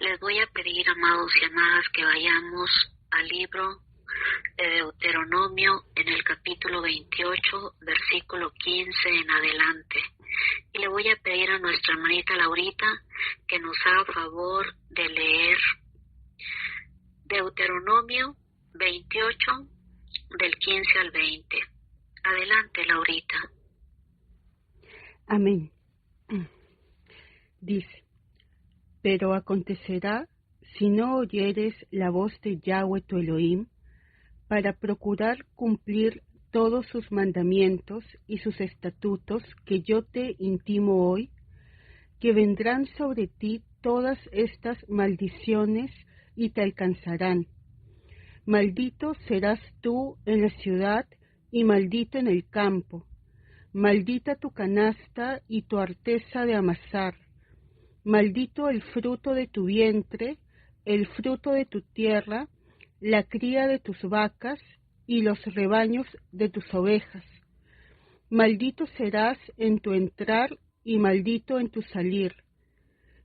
Les voy a pedir, amados y amadas, que vayamos al libro de Deuteronomio en el capítulo 28, versículo 15 en adelante. Y le voy a pedir a nuestra hermanita Laurita que nos haga favor de leer Deuteronomio 28, del 15 al 20. Adelante, Laurita. Amén. Dice: pero acontecerá, si no oyeres la voz de Yahweh tu Elohim, para procurar cumplir todos sus mandamientos y sus estatutos que yo te intimo hoy, que vendrán sobre ti todas estas maldiciones y te alcanzarán. Maldito serás tú en la ciudad y maldito en el campo. Maldita tu canasta y tu arteza de amasar. Maldito el fruto de tu vientre, el fruto de tu tierra, la cría de tus vacas y los rebaños de tus ovejas. Maldito serás en tu entrar y maldito en tu salir.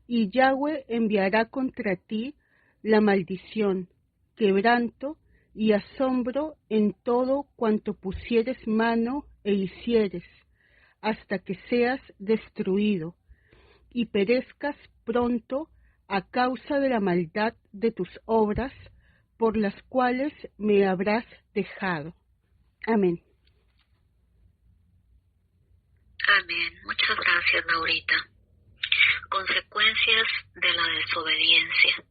Y Yahweh enviará contra ti la maldición, quebranto y asombro en todo cuanto pusieres mano e hicieres, hasta que seas destruido y perezcas pronto a causa de la maldad de tus obras, por las cuales me habrás dejado. Amén. Amén. Muchas gracias, Laurita. Consecuencias de la desobediencia.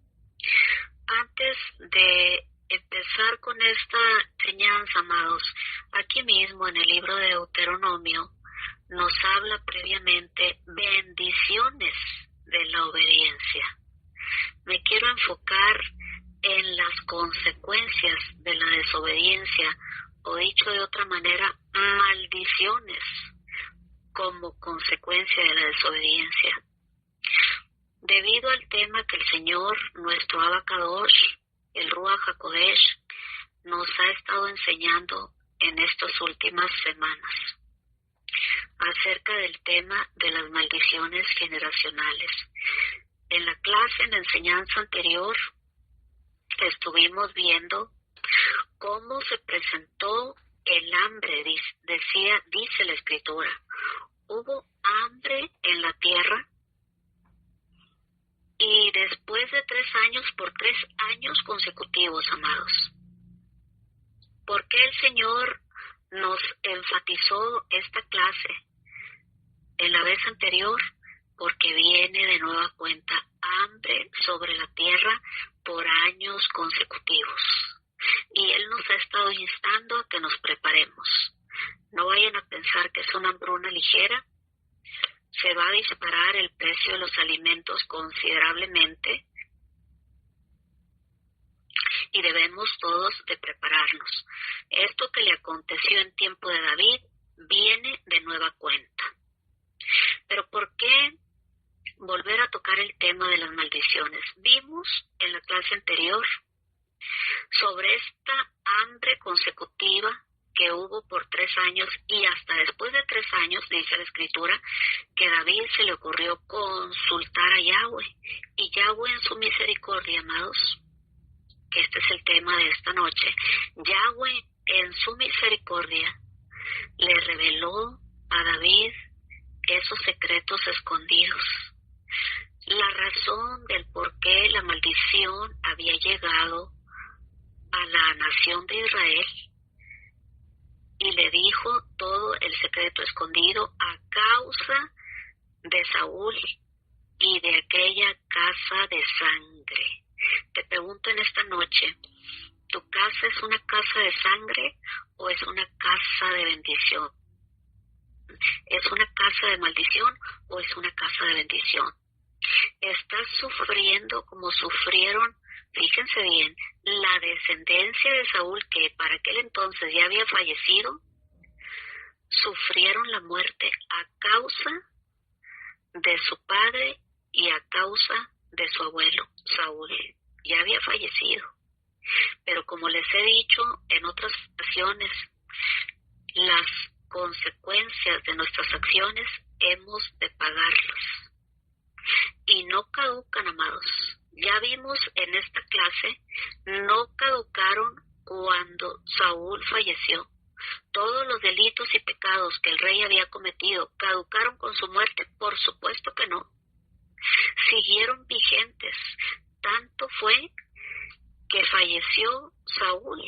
Antes de empezar con esta enseñanza, amados, aquí mismo en el libro de Deuteronomio nos habla previamente bendiciones de la obediencia. Me quiero enfocar en las consecuencias de la desobediencia, o dicho de otra manera, maldiciones como consecuencia de la desobediencia. Debido al tema que el Señor, nuestro Abacadosh, el Ruach HaKodesh, nos ha estado enseñando en estas últimas semanas, acerca del tema de las maldiciones generacionales. En la clase, en la enseñanza anterior, estuvimos viendo cómo se presentó el hambre, dice la Escritura. Hubo hambre en la tierra y después de 3 años, por 3 años consecutivos, amados. ¿Por qué el Señor nos enfatizó esta clase en la vez anterior? Porque viene de nueva cuenta hambre sobre la tierra por años consecutivos. Y Él nos ha estado instando a que nos preparemos. No vayan a pensar que es una hambruna ligera. Se va a disparar el precio de los alimentos considerablemente y debemos todos de prepararnos. Esto que le aconteció en tiempo de David viene de nueva cuenta. Pero ¿por qué volver a tocar el tema de las maldiciones? Vimos en la clase anterior sobre esta hambre consecutiva que hubo por 3 años, y hasta después de 3 años, dice la Escritura, que David se le ocurrió consultar a Yahweh, y Yahweh en su misericordia, amados, que este es el tema de esta noche, Yahweh en su misericordia le reveló a David esos secretos escondidos, la razón del por qué la maldición había llegado a la nación de Israel, y le dijo todo el secreto escondido a causa de Saúl y de aquella casa de sangre. Te pregunto en esta noche, ¿tu casa es una casa de sangre o es una casa de bendición? ¿Es una casa de maldición o es una casa de bendición? ¿Estás sufriendo como sufrieron, fíjense bien, la descendencia de Saúl, que para aquel entonces ya había fallecido? Sufrieron la muerte a causa de su padre y a causa de su abuelo, Saúl. Ya había fallecido. Pero como les he dicho en otras ocasiones, las consecuencias de nuestras acciones hemos de pagarlas. Y no caducan, amados. Ya vimos en esta clase, no caducaron cuando Saúl falleció. Todos los delitos y pecados que el rey había cometido, ¿caducaron con su muerte? Por supuesto que no. Siguieron vigentes. Tanto fue que falleció Saúl.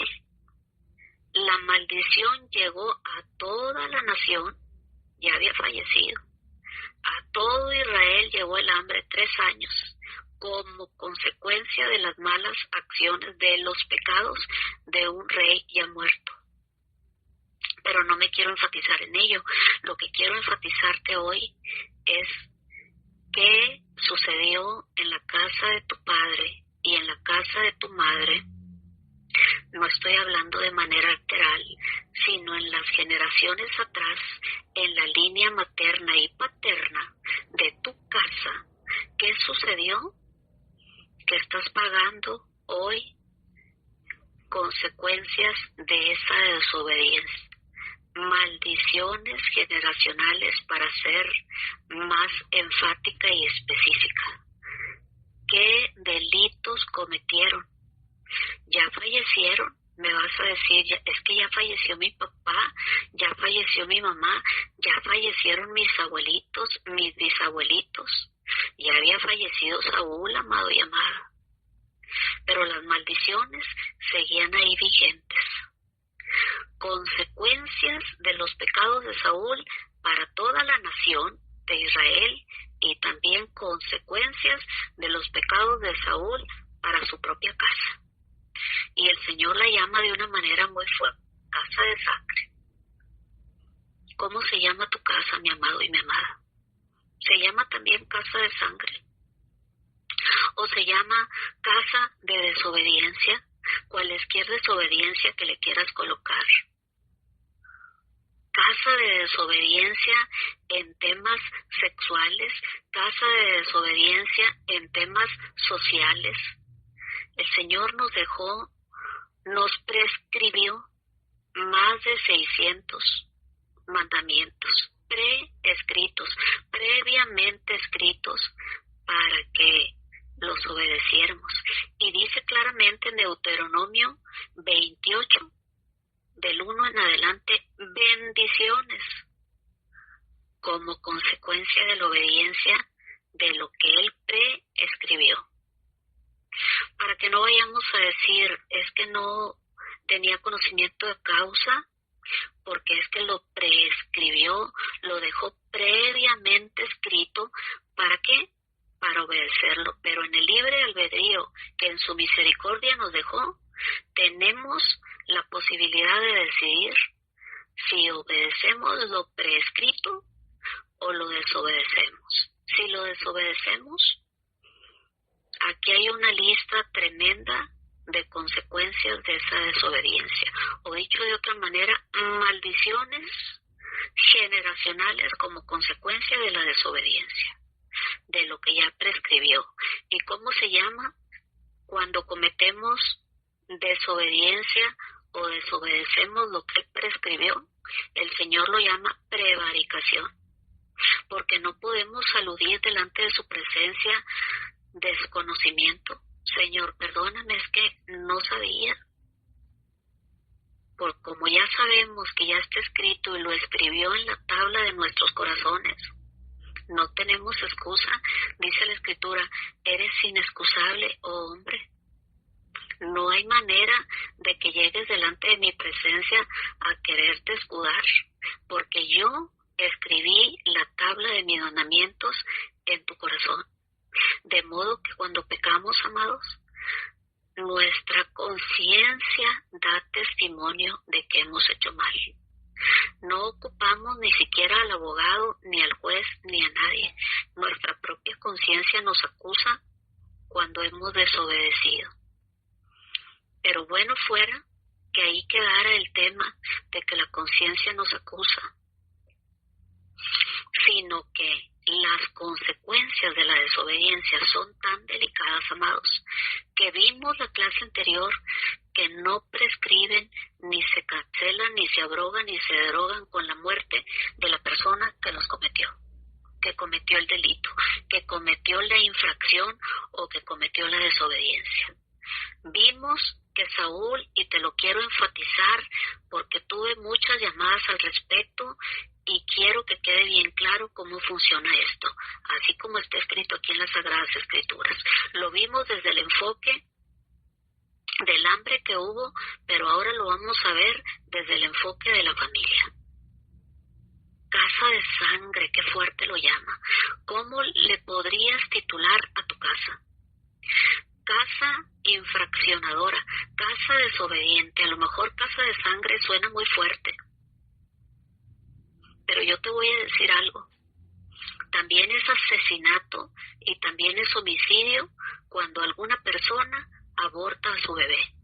La maldición llegó a toda la nación, ya había fallecido. A todo Israel llegó el hambre 3 años, como consecuencia de las malas acciones, de los pecados de un rey ya muerto. Pero no me quiero enfatizar en ello. Lo que quiero enfatizarte hoy es qué sucedió en la casa de tu padre y en la casa de tu madre. No estoy hablando de manera literal, sino en las generaciones atrás, en la línea materna y paterna de tu casa. ¿Qué sucedió? Que estás pagando hoy consecuencias de esa desobediencia. Maldiciones generacionales, para ser más enfática y específica. ¿Qué delitos cometieron? Ya fallecieron. Me vas a decir, es que ya falleció mi papá, ya falleció mi mamá, ya fallecieron mis abuelitos, mis bisabuelitos. Ya había fallecido Saúl, amado y amada. Pero las maldiciones seguían ahí vigentes. Consecuencias de los pecados de Saúl para toda la nación de Israel, y también consecuencias de los pecados de Saúl para su propia casa. Y el Señor la llama de una manera muy fuerte, casa de sangre. ¿Cómo se llama tu casa, mi amado y mi amada? Se llama también casa de sangre. O se llama casa de desobediencia, cualesquier desobediencia que le quieras colocar. Casa de desobediencia en temas sexuales, casa de desobediencia en temas sociales. El Señor nos prescribió más de 600 mandamientos preescritos, previamente escritos, para que los obedeciéramos. Y dice claramente en Deuteronomio 28, del 1 en adelante, bendiciones como consecuencia de la obediencia de lo que Él preescribió. Para que no vayamos a decir, es que no tenía conocimiento de causa, porque es que lo prescribió, lo dejó previamente escrito. ¿Para qué? Para obedecerlo. Pero en el libre albedrío que en su misericordia nos dejó, tenemos la posibilidad de decidir si obedecemos lo prescrito o lo desobedecemos. Si lo desobedecemos, aquí hay una lista tremenda de consecuencias de esa desobediencia. O dicho de otra manera, maldiciones generacionales como consecuencia de la desobediencia, de lo que ya prescribió. ¿Y cómo se llama? Cuando cometemos desobediencia o desobedecemos lo que Él prescribió, el Señor lo llama prevaricación, porque no podemos aludir delante de su presencia desconocimiento. Señor, perdóname, es que no sabía. Por como ya sabemos que ya está escrito y lo escribió en la tabla de nuestros corazones, no tenemos excusa. Dice la Escritura, eres inexcusable, oh hombre. No hay manera de que llegues delante de mi presencia a quererte escudar, porque yo escribí la tabla de mis mandamientos en tu corazón. De modo que cuando pecamos, amados, nuestra conciencia da testimonio de que hemos hecho mal. No ocupamos ni siquiera al abogado, ni al juez, ni a nadie. Nuestra propia conciencia nos acusa cuando hemos desobedecido. Pero bueno fuera que ahí quedara el tema de que la conciencia nos acusa, sino que las consecuencias de la desobediencia son tan delicadas, amados, que vimos la clase anterior que no prescriben, ni se cancelan, ni se abrogan, ni se derogan con la muerte de la persona que los cometió. que cometió el delito, que cometió la infracción o que cometió la desobediencia. Vimos que Saúl, y te lo quiero enfatizar porque tuve muchas llamadas al respecto y quiero que quede bien claro cómo funciona esto, así como está escrito aquí en las Sagradas Escrituras. Lo vimos desde el enfoque del hambre que hubo, pero ahora lo vamos a ver desde el enfoque de la familia. Casa de sangre, qué fuerte lo llama. ¿Cómo le podrías titular a tu casa? Casa infraccionadora, casa desobediente. A lo mejor casa de sangre suena muy fuerte, pero yo te voy a decir algo. También es asesinato y también es homicidio cuando alguna persona aborta a su bebé.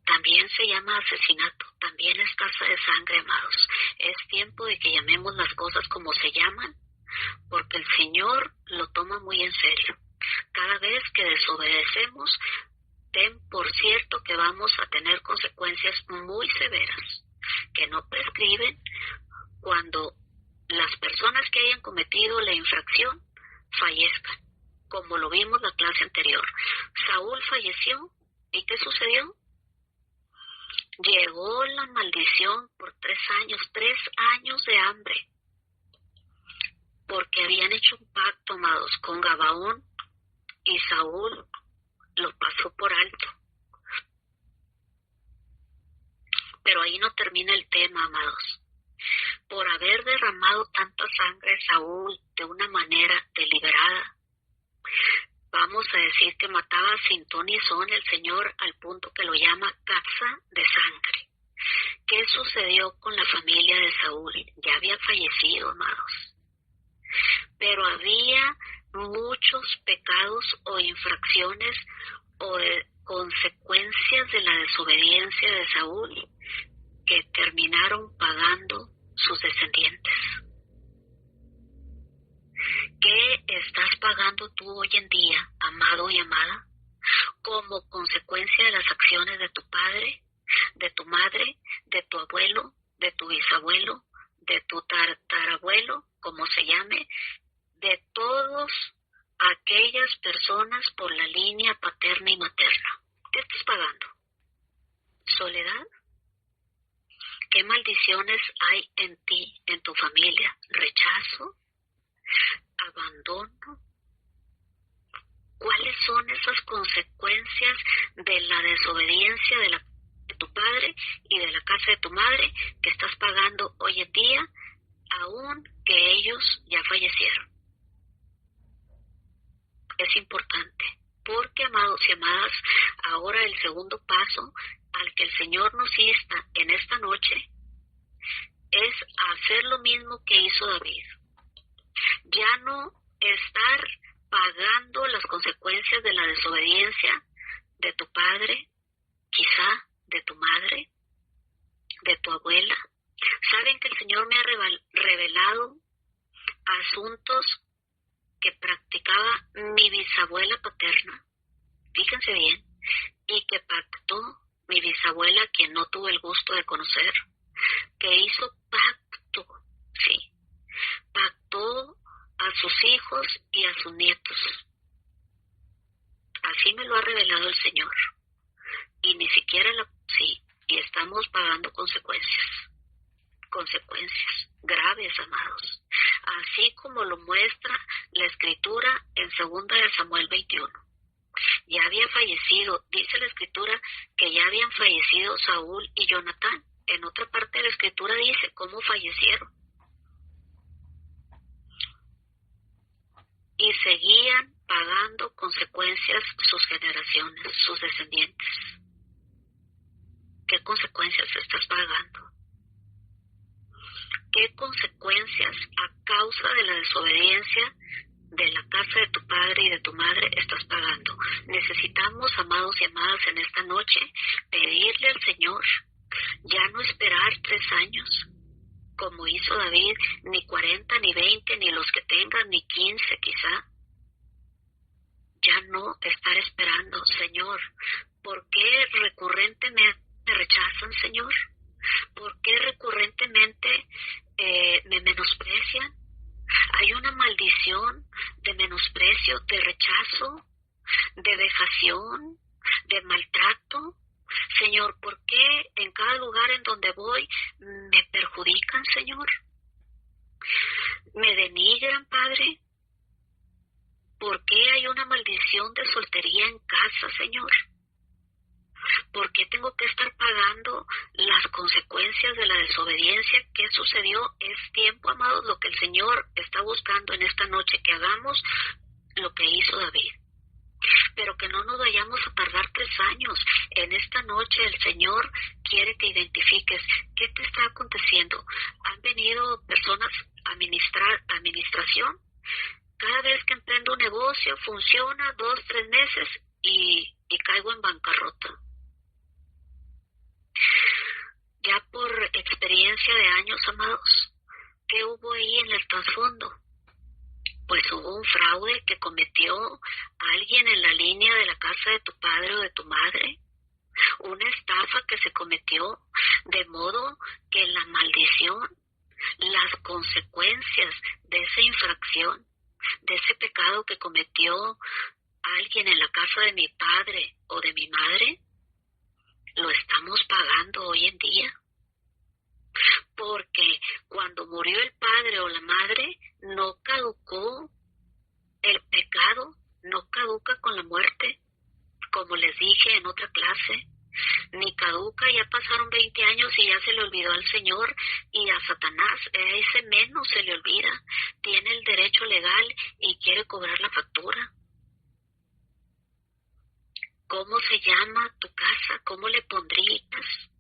También se llama asesinato, también es casa de sangre, amados. Es tiempo de que llamemos las cosas como se llaman, porque el Señor lo toma muy en serio. Cada vez que desobedecemos, ten por cierto que vamos a tener consecuencias muy severas, que no prescriben cuando las personas que hayan cometido la infracción fallezcan, como lo vimos la clase anterior. Saúl falleció, ¿y qué sucedió? Llegó la maldición por 3 años de hambre, porque habían hecho un pacto, amados, con Gabaón, y Saúl lo pasó por alto. Pero ahí no termina el tema, amados. Por haber derramado tanta sangre Saúl de una manera deliberada, vamos a decir que mataba sin ton ni son el Señor al punto que lo llama casa de sangre. ¿Qué sucedió con la familia de Saúl? Ya había fallecido, amados. Pero había muchos pecados o infracciones o consecuencias de la desobediencia de Saúl que terminaron pagando sus descendientes. ¿Qué estás pagando tú hoy en día, amado y amada, como consecuencia de las acciones de tu padre, de tu madre, de tu abuelo, de tu bisabuelo, de tu tatarabuelo, como se llame, de todas aquellas personas por la línea paterna y materna? ¿Qué estás pagando? ¿Soledad? ¿Qué maldiciones hay en ti, en tu familia? ¿Rechazo? ¿Abandono? ¿Cuáles son esas consecuencias de la desobediencia de tu padre y de la casa de tu madre que estás pagando hoy en día, aun que ellos ya fallecieron? Es importante, porque, amados y amadas, ahora el segundo paso al que el Señor nos insta en esta noche es hacer lo mismo que hizo David. Ya no estar pagando las consecuencias de la desobediencia de tu padre, quizá de tu madre, de tu abuela. ¿Saben que el Señor me ha revelado asuntos que practicaba mi bisabuela paterna? Fíjense bien, y que pactó mi bisabuela, quien no tuve el gusto de conocer, que hizo pacto, sí, pactó a sus hijos y a sus nietos. Así me lo ha revelado el Señor. Y ni siquiera sí, y estamos pagando consecuencias graves, amados. Así como lo muestra la Escritura en 2 de Samuel 21. Ya había fallecido, dice la Escritura, que ya habían fallecido Saúl y Jonatán. En otra parte de la Escritura dice cómo fallecieron. Y seguían pagando consecuencias sus generaciones, sus descendientes. ¿Qué consecuencias estás pagando? ¿Qué consecuencias a causa de la desobediencia de la casa de tu padre y de tu madre estás pagando? Necesitamos, amados y amadas, en esta noche pedirle al Señor ya no esperar 3 años, como hizo David, ni 40, ni 20, ni los que tengan, ni 15 quizá. Ya no estar esperando. Señor, ¿por qué recurrentemente me rechazan, Señor? ¿Por qué recurrentemente me menosprecian. Hay una maldición de menosprecio, de rechazo, de vejación, de maltrato. Señor, ¿por qué en cada lugar en donde voy me perjudican, Señor? ¿Me denigran, Padre? ¿Por qué hay una maldición de soltería en casa, Señor? ¿Por qué tengo que estar pagando las consecuencias de la desobediencia? ¿Qué sucedió? Es tiempo, amados, lo que el Señor está buscando en esta noche, que hagamos lo que hizo David. Pero que no nos vayamos a tardar 3 años. En esta noche el Señor quiere que identifiques qué te está aconteciendo. Han venido personas a administración. Cada vez que emprendo un negocio funciona 2, 3 meses y caigo en bancarrota. Ya por experiencia de años, amados, ¿qué hubo ahí en el trasfondo? Pues hubo un fraude que cometió alguien en la línea de la casa de tu padre o de tu madre, una estafa que se cometió, de modo que la maldición, las consecuencias de esa infracción, de ese pecado que cometió alguien en la casa de mi padre o de mi madre, lo estamos pagando hoy en día. Porque cuando murió el padre o la madre, no caducó el pecado, no caduca con la muerte, como les dije en otra clase, ni caduca, ya pasaron 20 años y ya se le olvidó al Señor, y a Satanás, a ese menos se le olvida, tiene el derecho legal y quiere cobrar la factura. ¿Cómo se llama tu casa? ¿Cómo le pondrías?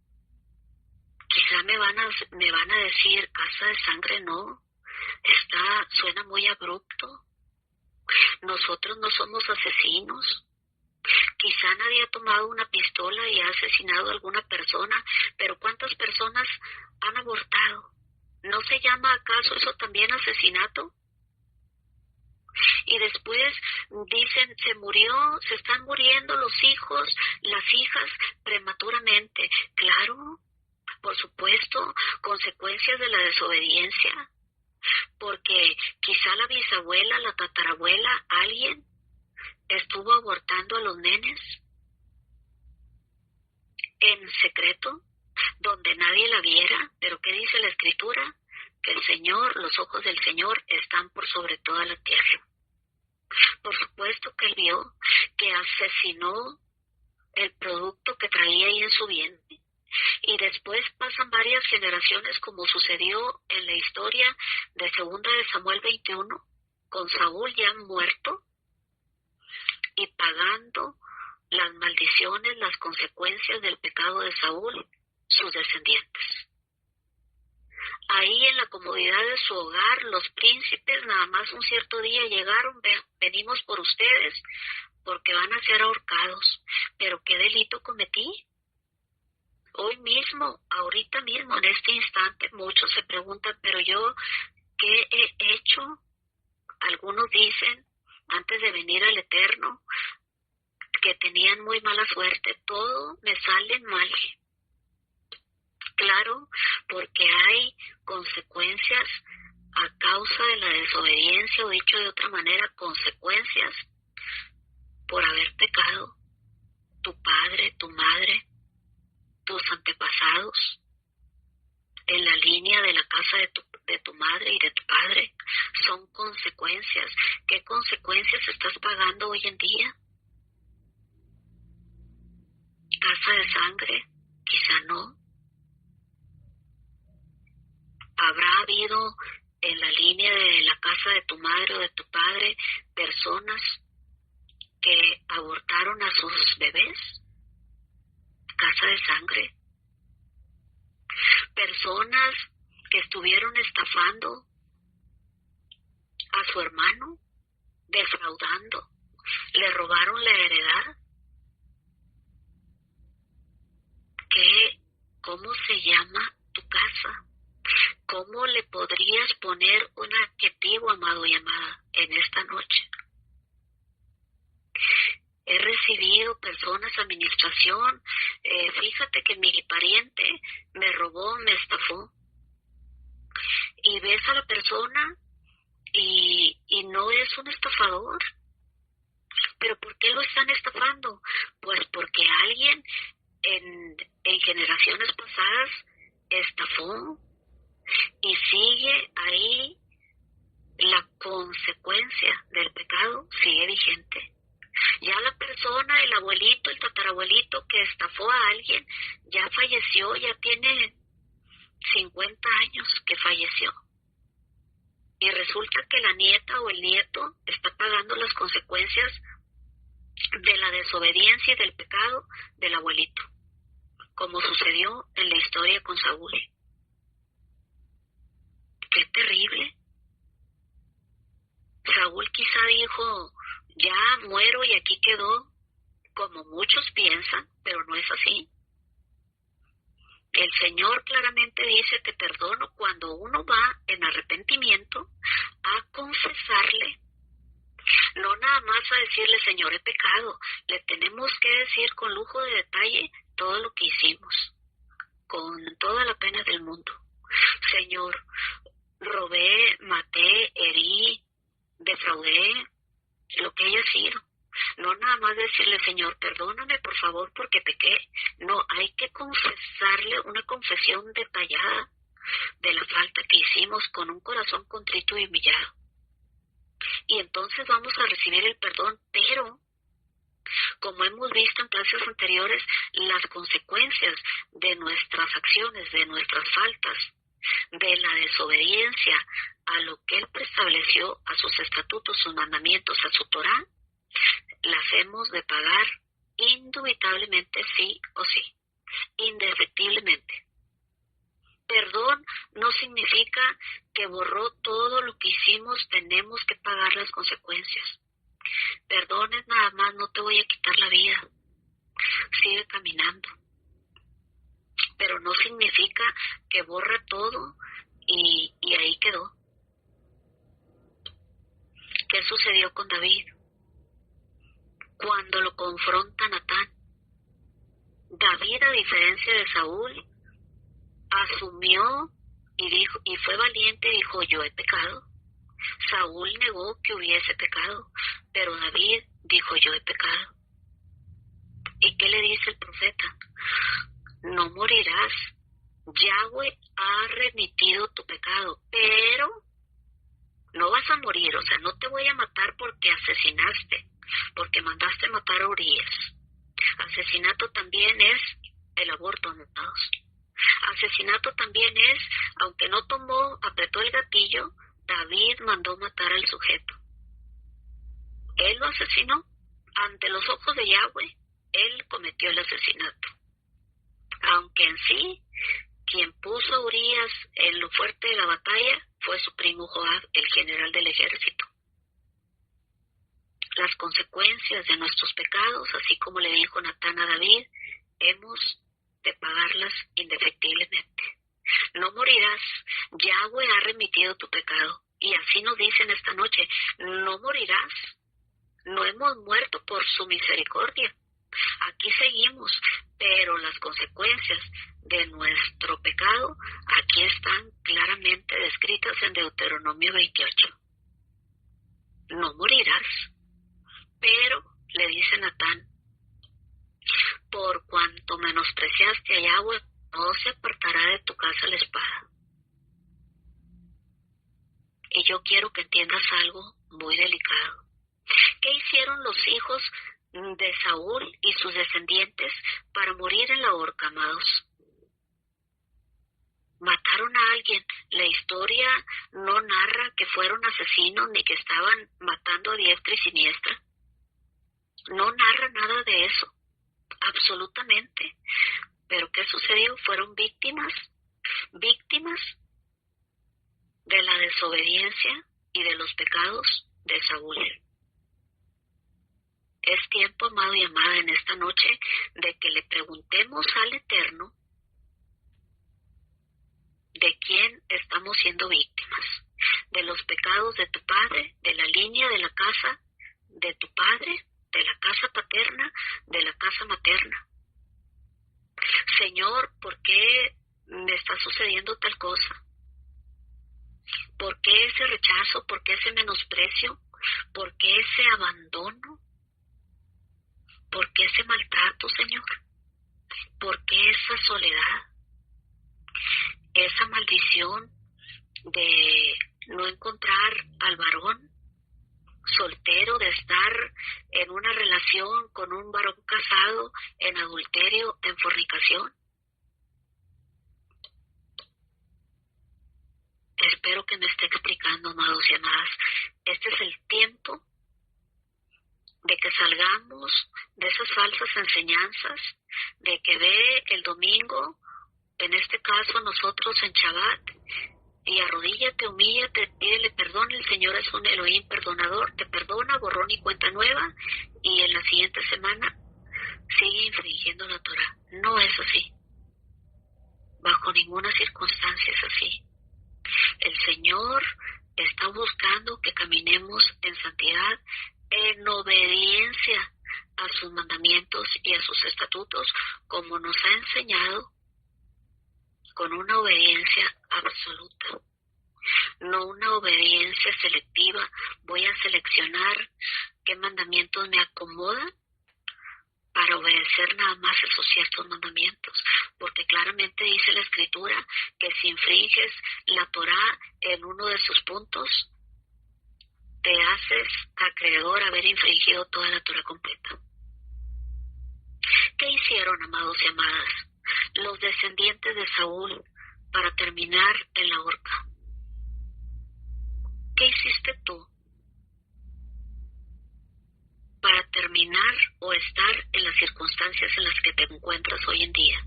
Quizá me van a decir, casa de sangre, no, suena muy abrupto. Nosotros no somos asesinos. Quizá nadie ha tomado una pistola y ha asesinado a alguna persona, pero ¿cuántas personas han abortado? ¿No se llama acaso eso también asesinato? Y después dicen, se están muriendo los hijos, las hijas prematuramente. Claro, por supuesto, consecuencias de la desobediencia, porque quizá la bisabuela, la tatarabuela, alguien estuvo abortando a los nenes en secreto, donde nadie la viera. Pero ¿qué dice la Escritura? Que el Señor, los ojos del Señor están por sobre toda la tierra. Por supuesto que él vio que asesinó el producto que traía ahí en su vientre. Y después pasan varias generaciones, como sucedió en la historia de 2 de Samuel 21, con Saúl ya muerto y pagando las maldiciones, las consecuencias del pecado de Saúl, sus descendientes. Ahí en la comodidad de su hogar, los príncipes nada más un cierto día llegaron, venimos por ustedes porque van a ser ahorcados. ¿Pero qué delito cometí? Hoy mismo, ahorita mismo, en este instante, muchos se preguntan, pero yo, ¿qué he hecho? Algunos dicen, antes de venir al Eterno, que tenían muy mala suerte. Todo me sale mal. Claro, porque hay consecuencias a causa de la desobediencia, o dicho de otra manera, consecuencias por haber pecado. Tu padre, tu madre, tus antepasados, en la línea de la casa de tu madre y de tu padre, son consecuencias. ¿Qué consecuencias estás pagando hoy en día? ¿Casa de sangre? Quizá no. ¿Habrá habido en la línea de la casa de tu madre o de tu padre personas que abortaron a sus bebés? ¿Casa de sangre? Personas que estuvieron estafando a su hermano, defraudando, le robaron la heredad. ¿Cómo se llama tu casa? ¿Cómo le podrías poner un adjetivo, amado y amada, en esta noche? He recibido personas, administración, fíjate que mi pariente me robó, me estafó. y ves a la persona y no es un estafador. ¿Pero por qué lo están estafando? Pues porque alguien en generaciones pasadas estafó y sigue ahí, la consecuencia del pecado sigue vigente. Ya la persona, el abuelito, el tatarabuelito que estafó a alguien, ya falleció, ya tiene 50 años que falleció. Y resulta que la nieta o el nieto está pagando las consecuencias de la desobediencia y del pecado del abuelito, como sucedió en la historia con Saúl. ¡Qué terrible! Saúl quizá dijo, ya muero y aquí quedó, como muchos piensan, pero no es así. El Señor claramente dice que perdono cuando uno va en arrepentimiento a confesarle. No nada más a decirle, Señor, he pecado. Le tenemos que decir con lujo de detalle todo lo que hicimos, con toda la pena del mundo. Señor, robé, maté, herí, defraudé, lo que haya sido. No nada más decirle, Señor, perdóname por favor porque pequé. No, hay que confesarle una confesión detallada de la falta que hicimos con un corazón contrito y humillado. Y entonces vamos a recibir el perdón, pero como hemos visto en clases anteriores, las consecuencias de nuestras acciones, de nuestras faltas, de la desobediencia a lo que Él preestableció, a sus estatutos, sus mandamientos, a su Torá, las hemos de pagar indubitablemente, sí o sí, indefectiblemente. Perdón no significa que borró todo lo que hicimos, tenemos que pagar las consecuencias. Perdón es nada más, no te voy a quitar la vida, sigue caminando. Pero no significa que borra todo y ahí quedó. ¿Qué sucedió con David? Cuando lo confronta Natán, David, a diferencia de Saúl, asumió y dijo, y fue valiente y dijo, yo he pecado. Saúl negó que hubiese pecado, pero David dijo, yo he pecado. ¿Y qué le dice el profeta? No morirás. Yahweh ha remitido tu pecado, pero no vas a morir. O sea, no te voy a matar porque asesinaste, porque mandaste matar a Urías. Asesinato también es el aborto, amados. Asesinato también es, aunque no apretó el gatillo, David mandó matar al sujeto. Él lo asesinó. Ante los ojos de Yahweh, él cometió el asesinato. Aunque en sí, quien puso a Urías en lo fuerte de la batalla fue su primo Joab, el general del ejército. Las consecuencias de nuestros pecados, así como le dijo Natán a David, hemos de pagarlas indefectiblemente. No morirás, Yahweh ha remitido tu pecado. Y así nos dicen esta noche, no morirás, no hemos muerto por su misericordia. Aquí seguimos, pero las consecuencias de nuestro pecado aquí están claramente descritas en Deuteronomio 28. No morirás, pero, le dice Natán, por cuanto menospreciaste a Yahweh, no se apartará de tu casa la espada. Y yo quiero que entiendas algo muy delicado. ¿Qué hicieron los hijos de Saúl y sus descendientes para morir en la horca, amados? Mataron a alguien. La historia no narra que fueron asesinos ni que estaban matando a diestra y siniestra. No narra nada de eso, absolutamente. Pero ¿qué sucedió? Fueron víctimas de la desobediencia y de los pecados de Saúl. Es tiempo, amado y amada, en esta noche de que le preguntemos al Eterno de quién estamos siendo víctimas. De los pecados de tu padre, de la línea de la casa de tu padre, de la casa paterna, de la casa materna. Señor, ¿por qué me está sucediendo tal cosa? ¿Por qué ese rechazo? ¿Por qué ese menosprecio? ¿Por qué ese abandono? ¿Por qué ese maltrato, Señor? ¿Por qué esa soledad? Esa maldición de no encontrar al varón soltero, de estar en una relación con un varón casado, en adulterio, en fornicación. Espero que me esté explicando, amados y amadas. Este es el tiempo de que salgamos de esas falsas enseñanzas, de que ve el domingo, en este caso nosotros en Shabbat, y arrodíllate, humíllate, pídele perdón. El Señor es un Elohim perdonador, te perdona, borrón y cuenta nueva, y en la siguiente semana sigue infringiendo la Torah. No es así. Bajo ninguna circunstancia es así. El Señor está buscando que caminemos en santidad, en obediencia a sus mandamientos y a sus estatutos, como nos ha enseñado, con una obediencia absoluta, no una obediencia selectiva. Voy a seleccionar qué mandamientos me acomodan para obedecer nada más esos ciertos mandamientos, porque claramente dice la Escritura que si infringes la Torah en uno de sus puntos, te haces acreedor a haber infringido toda la Torah completa. ¿Qué hicieron, amados y amadas, los descendientes de Saúl para terminar en la horca? ¿Qué hiciste tú para terminar o estar en las circunstancias en las que te encuentras hoy en día?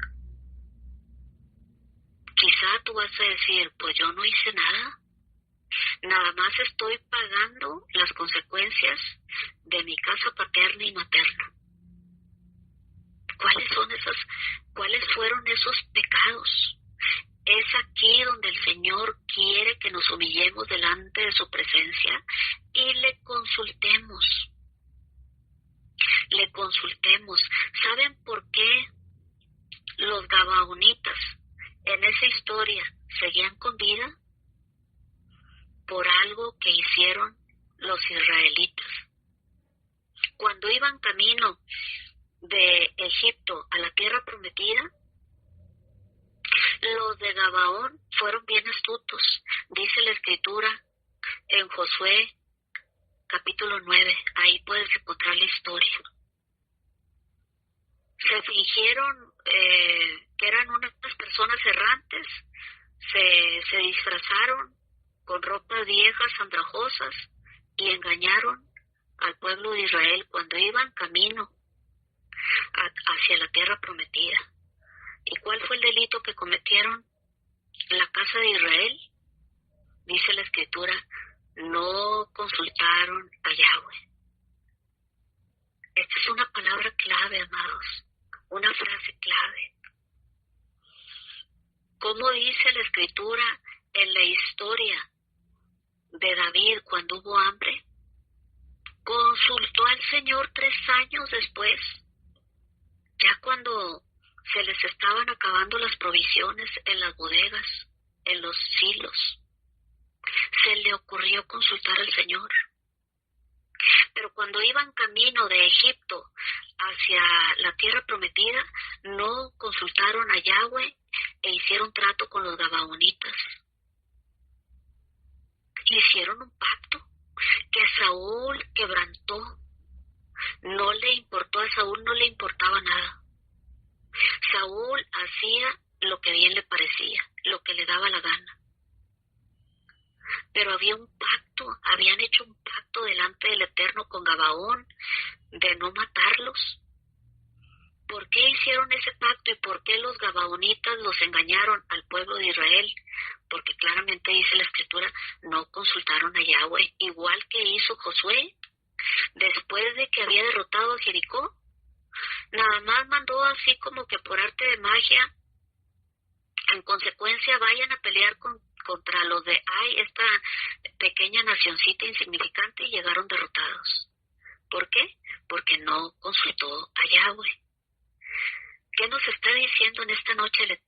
Quizá tú vas a decir, pues yo no hice nada más estoy pagando las consecuencias de mi casa paterna y materna. ¿Cuáles fueron esos pecados? Es aquí donde el Señor quiere que nos humillemos delante de su presencia y le consultemos. ¿Saben por qué los gabaonitas en esa historia seguían con vida? Por algo que hicieron los israelitas. Cuando iban camino de Egipto a la tierra prometida, los de Gabaón fueron bien astutos. Dice la Escritura en Josué capítulo 9, ahí puedes encontrar la historia. Se fingieron que eran unas personas errantes, se disfrazaron con ropas viejas, andrajosas, y engañaron al pueblo de Israel cuando iban camino hacia la tierra prometida. ¿Y cuál fue el delito que cometieron la casa de Israel? Dice la Escritura, no consultaron a Yahweh. Esta es una palabra clave, amados, una frase clave. ¿Cómo dice la Escritura en la historia de David cuando hubo hambre? Consultó al Señor 3 años después, ya cuando se les estaban acabando las provisiones en las bodegas, en los silos. Se le ocurrió consultar al Señor. Pero cuando iban camino de Egipto hacia la tierra prometida, no consultaron a Yahweh e hicieron trato con los gabaonitas. Hicieron un pacto que Saúl quebrantó. No le importó, a Saúl no le importaba nada. Saúl hacía lo que bien le parecía, lo que le daba la gana. Pero había un pacto, habían hecho un pacto delante del Eterno con Gabaón de no matarlos. ¿Por qué hicieron ese pacto y por qué los gabaonitas los engañaron al pueblo de Israel? Porque claramente dice la Escritura, no consultaron a Yahweh, igual que hizo Josué después de que había derrotado a Jericó. Nada más mandó así como que por arte de magia, en consecuencia vayan a pelear contra los de Ai, esta pequeña nacioncita insignificante, y llegaron derrotados. ¿Por qué? Porque no consultó a Yahweh. ¿Qué nos está diciendo en esta noche?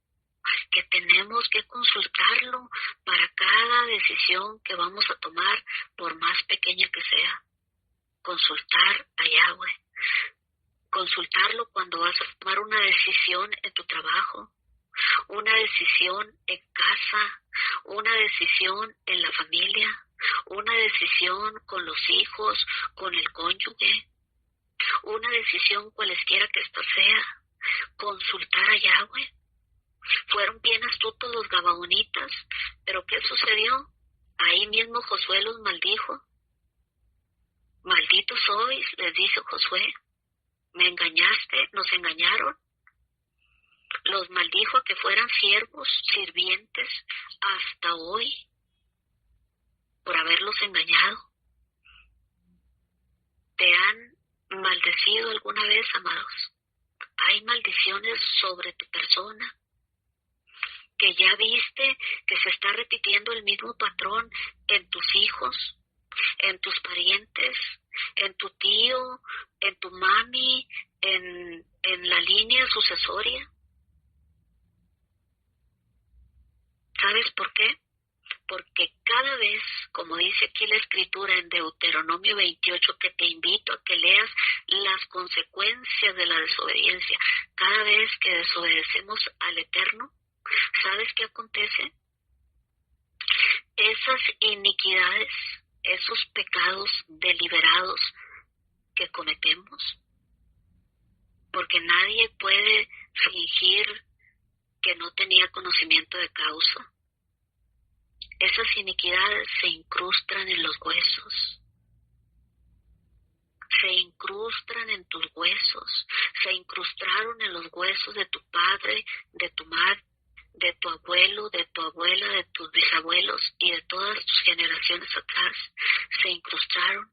que tenemos que consultarlo para cada decisión que vamos a tomar, por más pequeña que sea. Consultar a Yahweh. Consultarlo cuando vas a tomar una decisión en tu trabajo, una decisión en casa, una decisión en la familia, una decisión con los hijos, con el cónyuge, una decisión cualesquiera que ésta sea. Consultar a Yahweh. Fueron bien astutos los gabaonitas, pero ¿qué sucedió? Ahí mismo Josué los maldijo. Malditos sois, les dice Josué. Me engañaste, nos engañaron. Los maldijo a que fueran siervos, sirvientes, hasta hoy, por haberlos engañado. ¿Te han maldecido alguna vez, amados? ¿Hay maldiciones sobre tu persona? Que ya viste que se está repitiendo el mismo patrón en tus hijos, en tus parientes, en tu tío, en tu mami, en la línea sucesoria. ¿Sabes por qué? Porque cada vez, como dice aquí la Escritura en Deuteronomio 28, que te invito a que leas las consecuencias de la desobediencia, cada vez que desobedecemos al Eterno, ¿sabes qué acontece? Esas iniquidades, esos pecados deliberados que cometemos, porque nadie puede fingir que no tenía conocimiento de causa. Esas iniquidades se incrustan en los huesos, se incrustan en tus huesos, se incrustaron en los huesos de tu padre, de tu madre, de tu abuelo, de tu abuela, de tus bisabuelos y de todas tus generaciones atrás. Se incrustaron.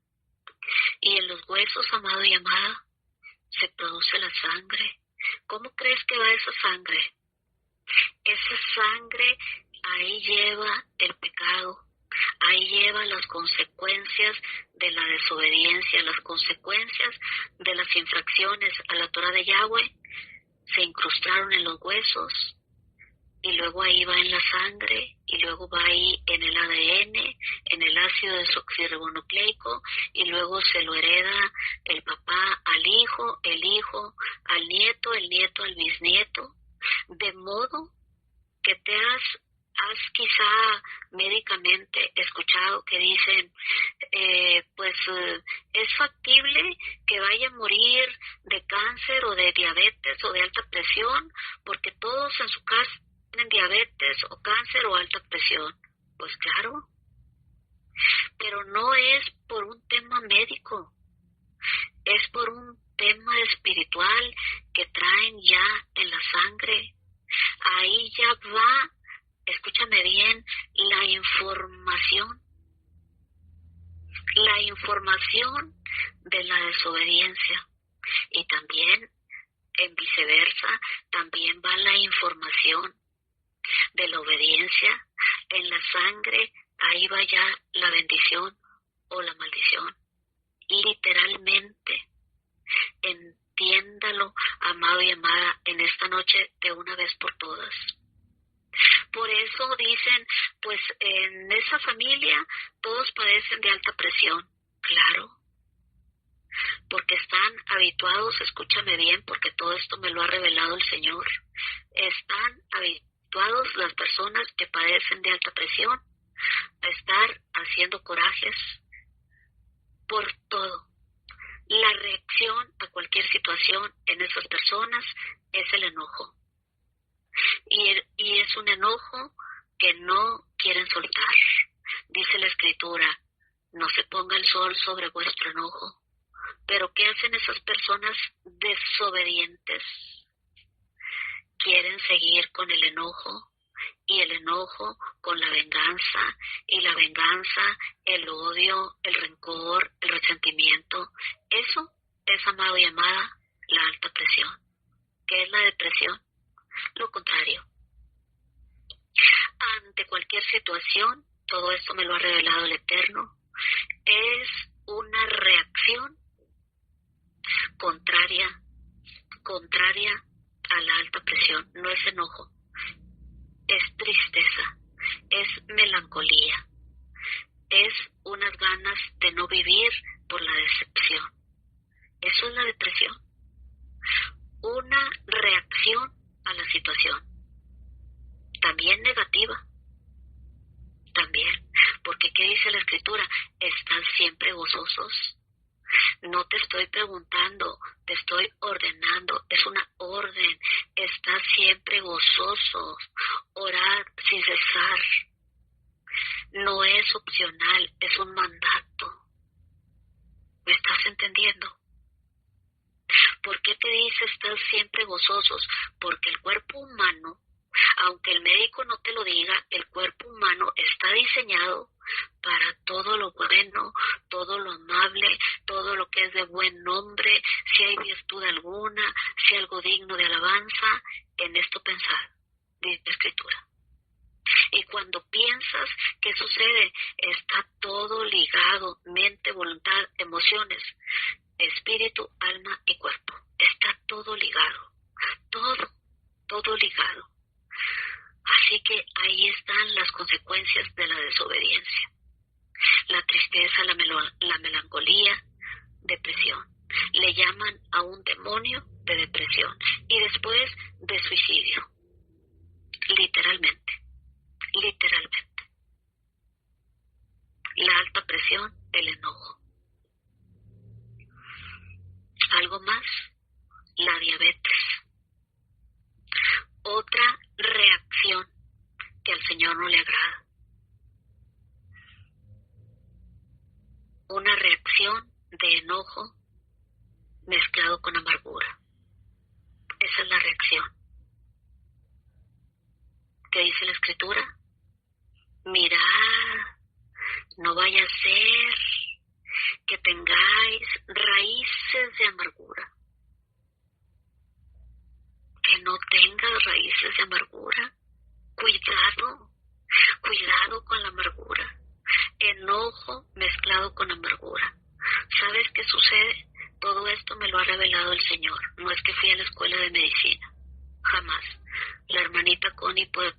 Y en los huesos, amado y amada, se produce la sangre. ¿Cómo crees que va esa sangre? Esa sangre ahí lleva el pecado, ahí lleva las consecuencias de la desobediencia, las consecuencias de las infracciones a la Torah de Yahweh. Se incrustaron en los huesos, y luego ahí va en la sangre, y luego va ahí en el ADN, en el ácido desoxirribonucleico, y luego se lo hereda el papá al hijo, el hijo al nieto, el nieto al bisnieto, de modo que te has quizá médicamente escuchado que dicen, es factible que vaya a morir de cáncer o de diabetes o de alta presión, porque todos en su casa tienen diabetes o cáncer o alta presión. Pues claro, pero no es por un tema médico, es por un tema espiritual que traen ya en la sangre. Ahí ya va, escúchame bien, la información de la desobediencia. Y también, en viceversa, también va la información de la obediencia. En la sangre, ahí va ya la bendición o la maldición. Literalmente, entiéndalo, amado y amada, en esta noche de una vez por todas. Por eso dicen, pues en esa familia todos padecen de alta presión. Claro, porque están habituados, escúchame bien, porque todo esto me lo ha revelado el Señor. Están habituados las personas que padecen de alta presión a estar haciendo corajes por todo. La reacción a cualquier situación en esas personas es el enojo. Y es un enojo que no quieren soltar. Dice la Escritura, no se ponga el sol sobre vuestro enojo. Pero ¿qué hacen esas personas desobedientes? Quieren seguir con el enojo, y el enojo con la venganza, y la venganza, el odio, el rencor, el resentimiento. Eso es, amado y amada, la alta presión. ¿Qué es la depresión? Lo contrario. Ante cualquier situación, todo esto me lo ha revelado el Eterno, es una reacción contraria a la alta presión. No es enojo, es tristeza, es melancolía, es unas ganas de no vivir por la decepción. Eso es la depresión. Una reacción a la situación, también negativa, también, porque ¿qué dice la Escritura? ¿Están siempre gozosos? No te estoy preguntando, te estoy ordenando, es una orden. Estás siempre gozosos, orar sin cesar. No es opcional, es un mandato. ¿Me estás entendiendo? ¿Por qué te dice estar siempre gozosos? Porque el cuerpo humano, aunque el médico no te lo diga, el cuerpo humano está diseñado para todo lo bueno, todo lo amable, todo lo que es de buen nombre, si hay virtud alguna, si algo digno de alabanza, en esto pensar, dice la Escritura. Y cuando piensas, ¿qué sucede? Está todo ligado, mente, voluntad, emociones, espíritu, alma y cuerpo. Está todo ligado, todo ligado. Así que ahí están las consecuencias de la desobediencia. La tristeza, la melancolía, depresión. Le llaman a un demonio de depresión y después de suicidio. Literalmente. La alta presión, el enojo. Algo más, la diabetes. Otra reacción que al Señor no le agrada. Una reacción de enojo mezclado con amargura. Esa es la reacción. ¿Qué dice la Escritura? Mirad, no vaya a ser que tengáis raíces de amargura. Que no tengas raíces de amargura. Cuidado con la amargura. Enojo mezclado con amargura. ¿Sabes qué sucede? Todo esto me lo ha revelado el Señor. No es que fui a la escuela de medicina. Jamás. La hermanita Connie puede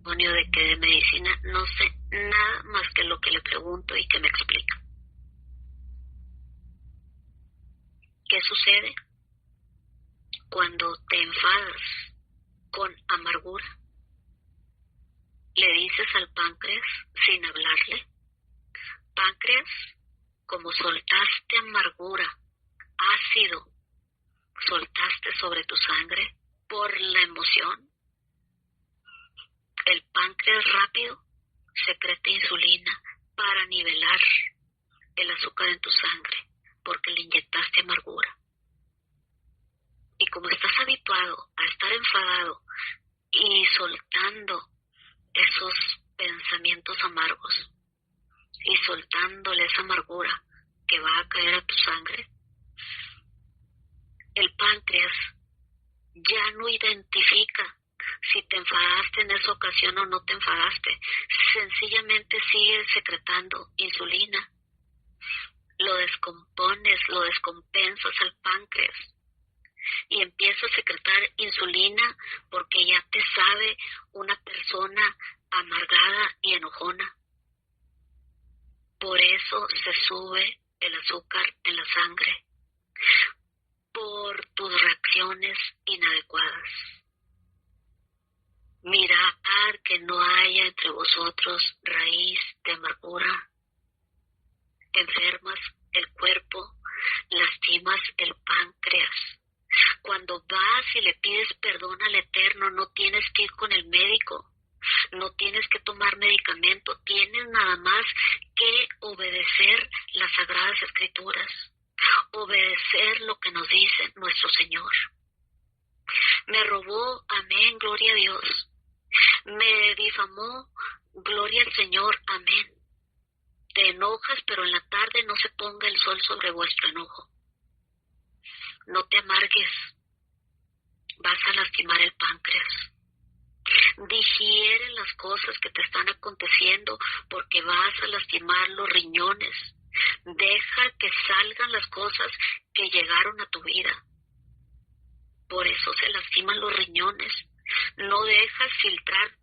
de que de medicina no sé nada más que lo que le pregunto y que me explica. ¿Qué sucede? Cuando te enfadas con amargura, le dices al páncreas sin hablarle: páncreas, como soltaste amargura, ácido, soltaste sobre tu sangre por la emoción, el páncreas rápido secreta insulina para nivelar el azúcar en tu sangre, porque le inyectaste amargura. Y como estás habituado a estar enfadado y soltando esos pensamientos amargos y soltándole esa amargura que va a caer a tu sangre, el páncreas ya no identifica si te enfadaste en esa ocasión o no te enfadaste. Sencillamente sigue secretando insulina. Lo descompones, lo descompensas al páncreas y empieza a secretar insulina porque ya te sabe una persona amargada y enojona. Por eso se sube el azúcar en la sangre, por tus reacciones inadecuadas. Mirad que no haya entre vosotros raíz de amargura. Enfermas el cuerpo, lastimas el páncreas. Cuando vas y le pides perdón al Eterno, no tienes que ir con el médico, no tienes que tomar medicamento, tienes nada más que obedecer las Sagradas Escrituras, obedecer lo que nos dice nuestro Señor. Me robó, amén, gloria a Dios. Me difamó, gloria al Señor, amén. Te enojas, pero en la tarde no se ponga el sol sobre vuestro enojo. No te amargues, vas a lastimar el páncreas. Digiere las cosas que te están aconteciendo porque vas a lastimar los riñones. Deja que salgan las cosas que llegaron a tu vida. Por eso se lastiman los riñones. No dejas filtrar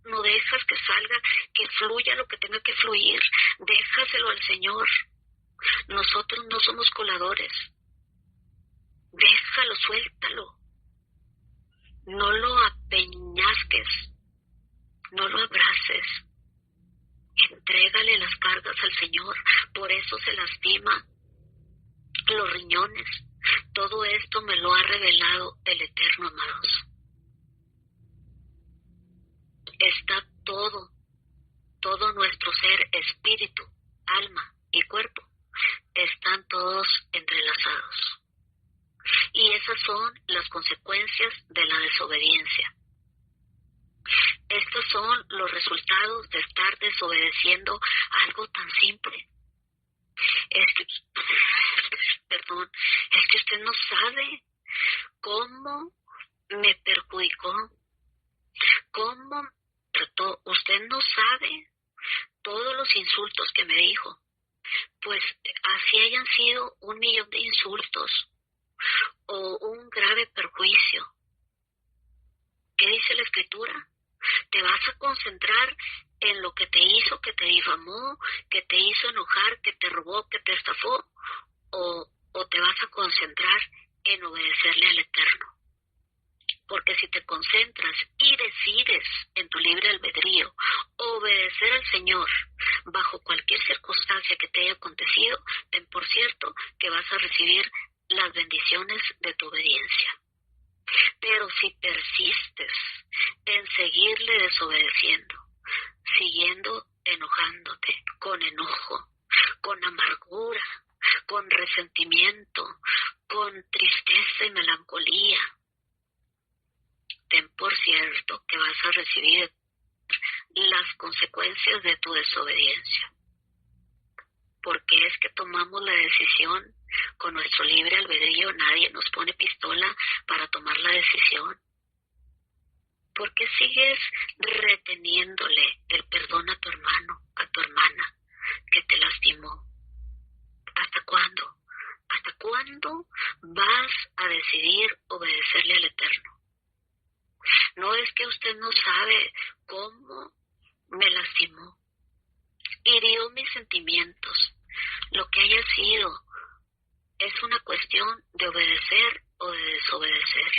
no dejas que salga, que fluya lo que tenga que fluir. Déjaselo al Señor. Nosotros no somos coladores. Déjalo, suéltalo. No lo apeñasques, no lo abraces. Entrégale las cargas al Señor. Por eso se lastima los riñones. Todo esto me lo ha revelado el Eterno, amados. Está todo nuestro ser, espíritu, alma y cuerpo, están todos entrelazados. Y esas son las consecuencias de la desobediencia. Estos son los resultados de estar desobedeciendo algo tan simple. Es que usted no sabe cómo me perjudicó, cómo me trató. Usted no sabe todos los insultos que me dijo. Pues así hayan sido 1,000,000 de insultos o un grave perjuicio. ¿Qué dice la Escritura? ¿Te vas a concentrar en lo que te hizo, que te difamó, que te hizo enojar, que te robó, que te estafó? ¿O te vas a concentrar en obedecerle al Eterno? Porque si te concentras y decides en tu libre albedrío obedecer al Señor bajo cualquier circunstancia que te haya acontecido, ten por cierto que vas a recibir las bendiciones de tu obediencia. Pero si persistes en seguirle desobedeciendo, siguiendo enojándote, con enojo, con amargura, con resentimiento, con tristeza y melancolía, ten por cierto que vas a recibir las consecuencias de tu desobediencia. Porque es que tomamos la decisión con nuestro libre albedrío. Nadie nos pone pistola para tomar la decisión. ¿Por qué sigues reteniéndole el perdón a tu hermano, a tu hermana que te lastimó? ¿Hasta cuándo? ¿Hasta cuándo vas a decidir obedecerle al Eterno? No es que usted no sabe cómo me lastimó, hirió mis sentimientos. Lo que haya sido es una cuestión de obedecer o de desobedecer.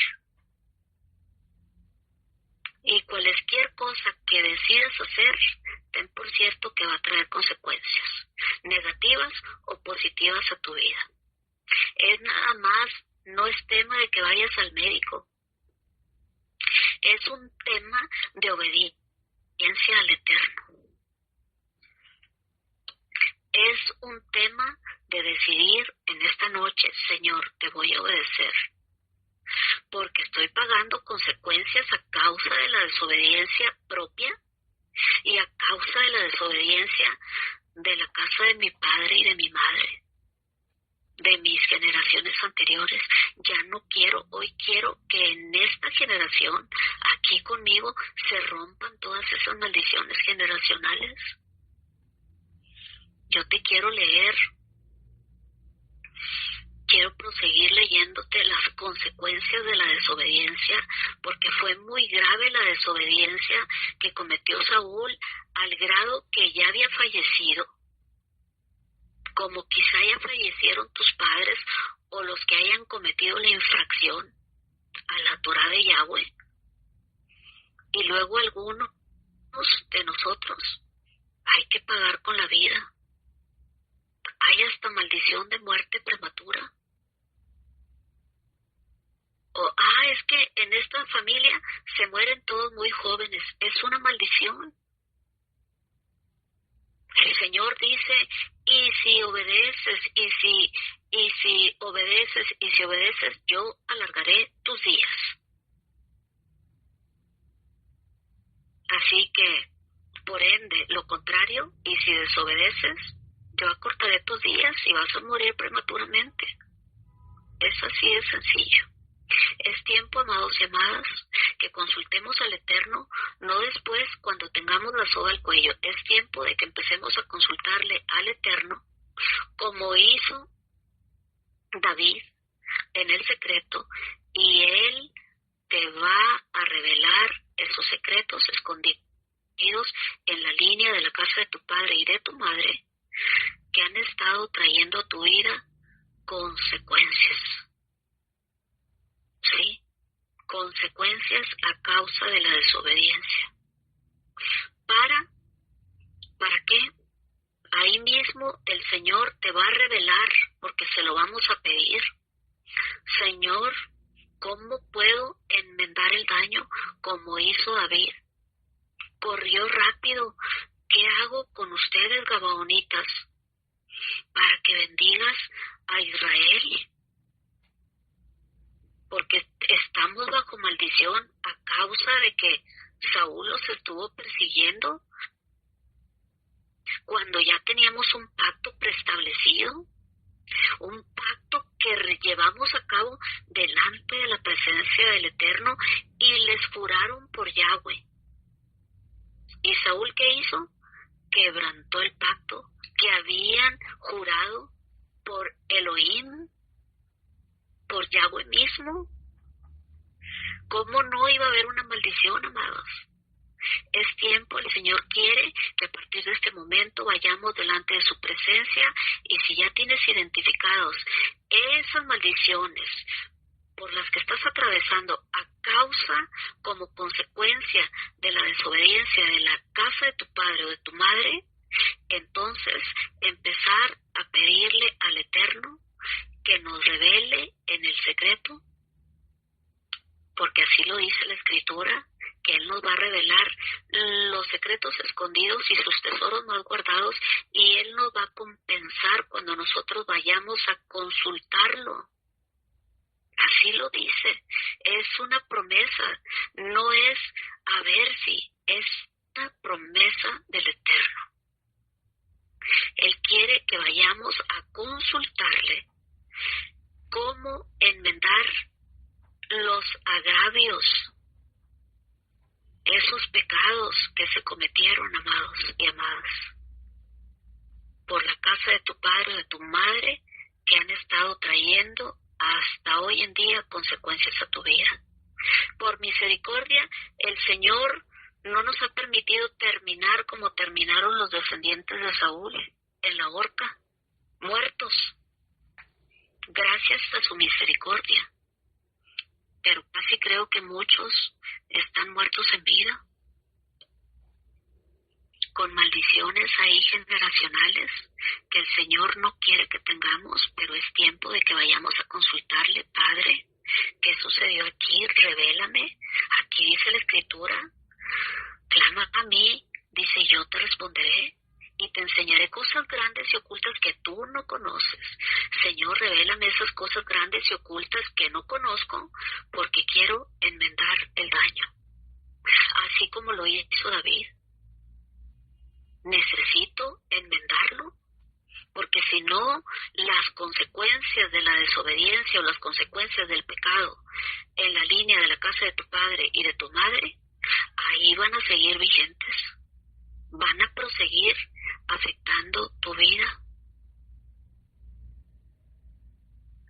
Y cualquier cosa que decidas hacer, ten por cierto que va a traer consecuencias, negativas o positivas a tu vida. Es nada más, no es tema de que vayas al médico. Es un tema de obediencia al Eterno. Es un tema de decidir en esta noche, Señor, te voy a obedecer. Porque estoy pagando consecuencias a causa de la desobediencia propia y a causa de la desobediencia de la casa de mi padre y de mi madre, de mis generaciones anteriores. Ya no quiero, hoy quiero que en esta generación, aquí conmigo, se rompan todas esas maldiciones generacionales. Yo te quiero leer, quiero proseguir leyéndote las consecuencias de la desobediencia, porque fue muy grave la desobediencia que cometió Saúl al grado que ya había fallecido, como quizá ya fallecieron tus padres o los que hayan cometido la infracción a la Torá de Yahweh. Y luego algunos de nosotros hay que pagar con la vida. Hay hasta maldición de muerte prematura. Es que en esta familia se mueren todos muy jóvenes. Es una maldición. El Señor dice, y si obedeces, yo alargaré tus días. Así que, por ende, lo contrario, y si desobedeces, yo acortaré tus días y vas a morir prematuramente. Es así de sencillo. Es tiempo, amados y amadas, que consultemos al Eterno, no después cuando tengamos la soga al cuello. Es tiempo de que empecemos a consultarle al Eterno, como hizo David en el secreto, y Él te va a revelar esos secretos escondidos en la línea de la casa de tu padre y de tu madre, que han estado trayendo a tu vida consecuencias. ¿Sí? Consecuencias a causa de la desobediencia. ¿Para qué? Ahí mismo el Señor te va a revelar, porque se lo vamos a pedir. Señor, ¿cómo puedo enmendar el daño como hizo David? Corrió rápido. ¿Qué hago con ustedes, gabaonitas, para que bendigas a Israel? Porque estamos bajo maldición a causa de que Saúl los estuvo persiguiendo cuando ya teníamos un pacto preestablecido, un pacto que llevamos a cabo delante de la presencia del Eterno, y les juraron por Yahweh. ¿Y Saúl qué hizo? Quebrantó el pacto que habían jurado por Elohim, por Yahweh mismo. ¿Cómo no iba a haber una maldición, amados? Es tiempo, el Señor quiere que a partir de este momento vayamos delante de su presencia, y si ya tienes identificados esas maldiciones por las que estás atravesando a causa, como consecuencia de la desobediencia de la casa de tu padre o de tu madre, entonces empezar a pedirle al Eterno que nos revele en el secreto, porque así lo dice la Escritura, que Él nos va a revelar los secretos escondidos y sus tesoros más guardados, y Él nos va a compensar cuando nosotros vayamos a consultarlo. Así lo dice, es una promesa, no es a ver si, es una promesa del Eterno. Él quiere que vayamos a consultarle cómo enmendar los agravios, esos pecados que se cometieron, amados y amadas, por la casa de tu padre o de tu madre, que han estado trayendo hasta hoy en día consecuencias a tu vida. Por misericordia, el Señor no nos ha permitido terminar como terminaron los descendientes de Saúl, en la horca, muertos, gracias a su misericordia. Pero casi creo que muchos están muertos en vida, con maldiciones ahí generacionales que el Señor no quiere que tengamos, pero es tiempo de que vayamos a consultarle. Padre, ¿qué sucedió aquí? Revélame. Aquí dice la Escritura, clama a mí, dice, yo te responderé y te enseñaré cosas grandes y ocultas que tú no conoces. Señor, revélame esas cosas grandes y ocultas que no conozco, porque quiero enmendar el daño. Así como lo hizo David. Necesito enmendarlo, porque si no, las consecuencias de la desobediencia o las consecuencias del pecado en la línea de la casa de tu padre y de tu madre, ahí van a seguir vigentes, van a proseguir afectando tu vida,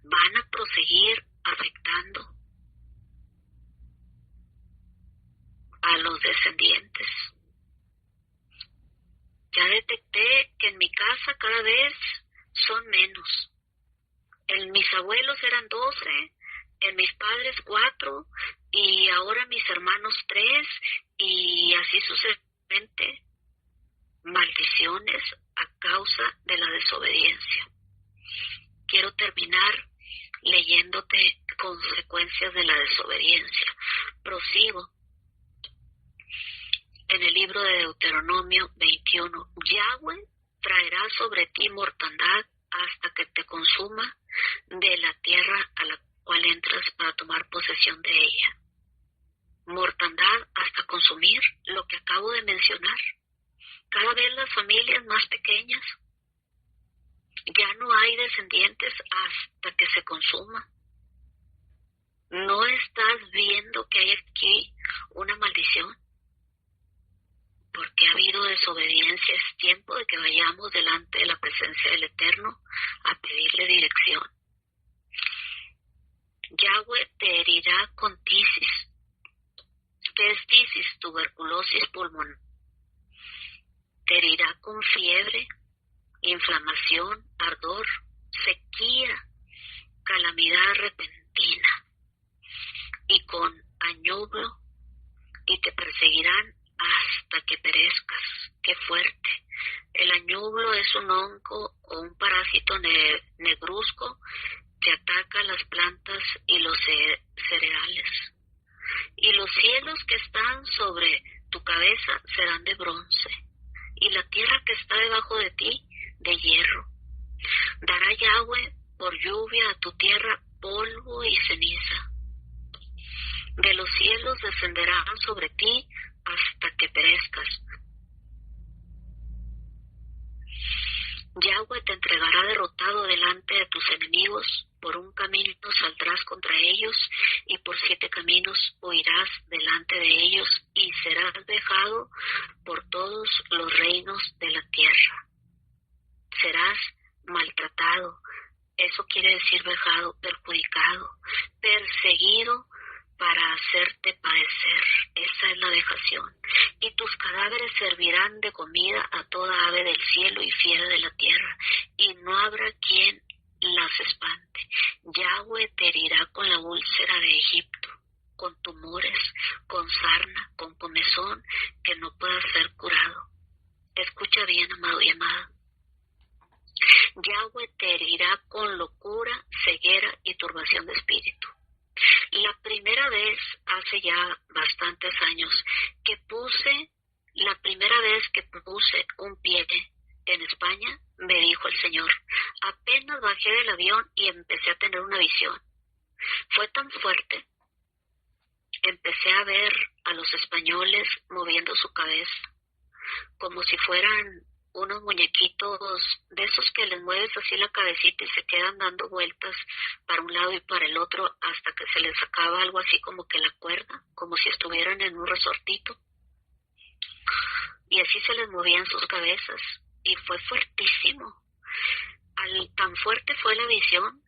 van a proseguir afectando a los descendientes. Ya detecté que en mi casa cada vez son menos. En mis abuelos eran 12, en mis padres 4, y ahora mis hermanos 3, y así sucesivamente. Maldiciones a causa de la desobediencia. Quiero terminar leyéndote consecuencias de la desobediencia. Prosigo. En el libro de Deuteronomio 21, Yahweh traerá sobre ti mortandad hasta que te consuma de la tierra a la cual entras para tomar posesión de ella. Mortandad hasta consumir lo que acabo de mencionar. Cada vez las familias más pequeñas, ya no hay descendientes hasta que se consuma. ¿No estás viendo que hay aquí una maldición? Porque ha habido desobediencia. Es tiempo de que vayamos delante de la presencia del Eterno a pedirle dirección. Yahweh te herirá con tisis. ¿Qué es tisis? Tuberculosis pulmonar. te herirá con fiebre, inflamación, ardor, sequía, calamidad repentina y con añublo, y te perseguirán hasta que perezcas. ¡Qué fuerte! El añublo es un hongo o un parásito negruzco que ataca las plantas y los cereales. Y los cielos que están sobre tu cabeza serán de bronce, y la tierra que está debajo de ti de hierro. Dará Yahweh por lluvia a tu tierra polvo y ceniza. De los cielos descenderán sobre ti hasta que perezcas. Yahweh te entregará derrotado delante de tus enemigos. Por un camino saldrás contra ellos, y por 7 caminos huirás delante de ellos, y serás vejado por todos los reinos de la tierra. Serás maltratado, eso quiere decir vejado, perjudicado, perseguido para hacerte padecer. Esa es la vejación. Y tus cadáveres servirán de comida a toda ave del cielo y fiera de la tierra, y no habrá quien las espante. Yahweh te herirá con la úlcera de Egipto, con tumores, con sarna, con comezón que no pueda ser curado. Escucha bien, amado y amada. Yahweh te herirá con locura, ceguera y turbación de espíritu. La primera vez, hace ya bastantes años, la primera vez que puse un pie en España, me dijo el Señor, apenas bajé del avión y empecé a tener una visión. Fue tan fuerte, empecé a ver a los españoles moviendo su cabeza, como si fueran unos muñequitos de esos que les mueves así la cabecita y se quedan dando vueltas para un lado y para el otro hasta que se les acaba algo así como que la cuerda, como si estuvieran en un resortito. Y así se les movían sus cabezas y fue fuertísimo. Tan fuerte fue la visión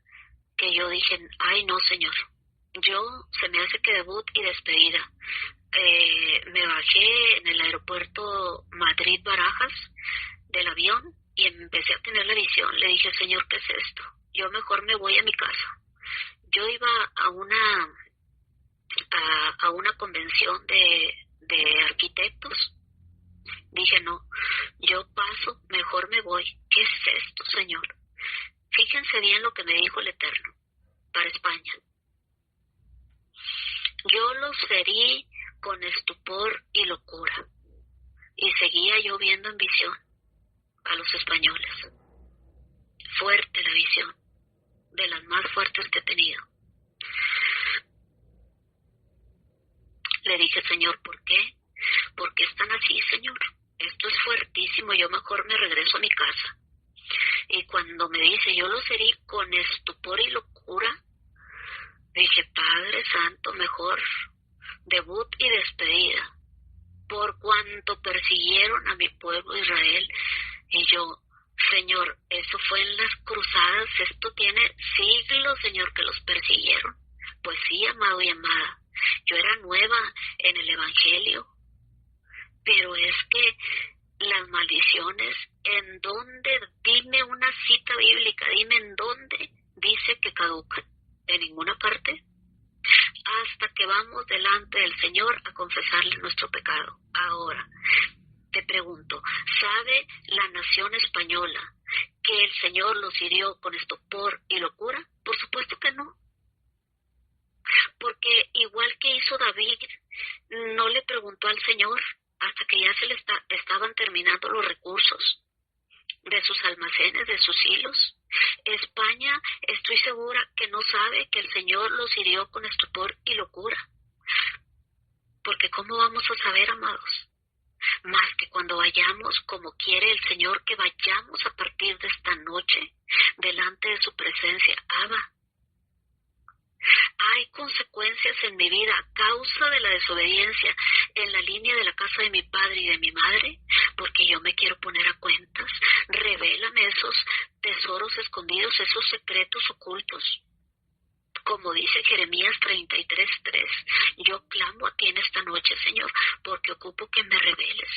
que yo dije, ay no, Señor, se me hace que debut y despedida. Me bajé en el aeropuerto Madrid-Barajas del avión y empecé a tener la visión. Le dije, Señor, ¿qué es esto? Yo mejor me voy a mi casa. Yo iba a una convención de arquitectos. Dije, no, yo paso, mejor me voy. ¿Qué es esto, Señor? Fíjense bien lo que me dijo el Eterno para España. Yo los herí con estupor y locura, y seguía yo viendo en visión a los españoles. Fuerte la visión, de las más fuertes que he tenido. Le dije, Señor, ¿por qué? ¿Por qué están así, Señor? Esto es fuertísimo, yo mejor me regreso a mi casa. Y cuando me dice, yo los herí con estupor y locura, dije, Padre Santo, mejor debut y despedida, por cuanto persiguieron a mi pueblo Israel. Y yo, Señor, eso fue en las cruzadas, esto tiene siglos, Señor, que los persiguieron. Pues sí, amado y amada, yo era nueva en el Evangelio, pero es que las maldiciones, ¿en dónde? Dime una cita bíblica, dime en dónde dice que caducan. En ninguna parte. Hasta que vamos delante del Señor a confesarle nuestro pecado. Ahora, te pregunto, ¿sabe la nación española que el Señor los hirió con estupor y locura? Por supuesto que no. Porque igual que hizo David, no le preguntó al Señor hasta que ya se le estaban terminando los recursos de sus almacenes, de sus hilos. España, estoy segura que no sabe que el Señor los hirió con estupor y locura. Porque ¿cómo vamos a saber, amados? Más que cuando vayamos, como quiere el Señor que vayamos a partir de esta noche, delante de su presencia. Abba, hay consecuencias en mi vida a causa de la desobediencia en la línea de la casa de mi padre y de mi madre, porque yo me quiero poner a cuentas. Revélame esos tesoros escondidos, esos secretos ocultos. Como dice Jeremías 33:3, yo clamo a ti en esta noche, Señor, porque ocupo que me reveles,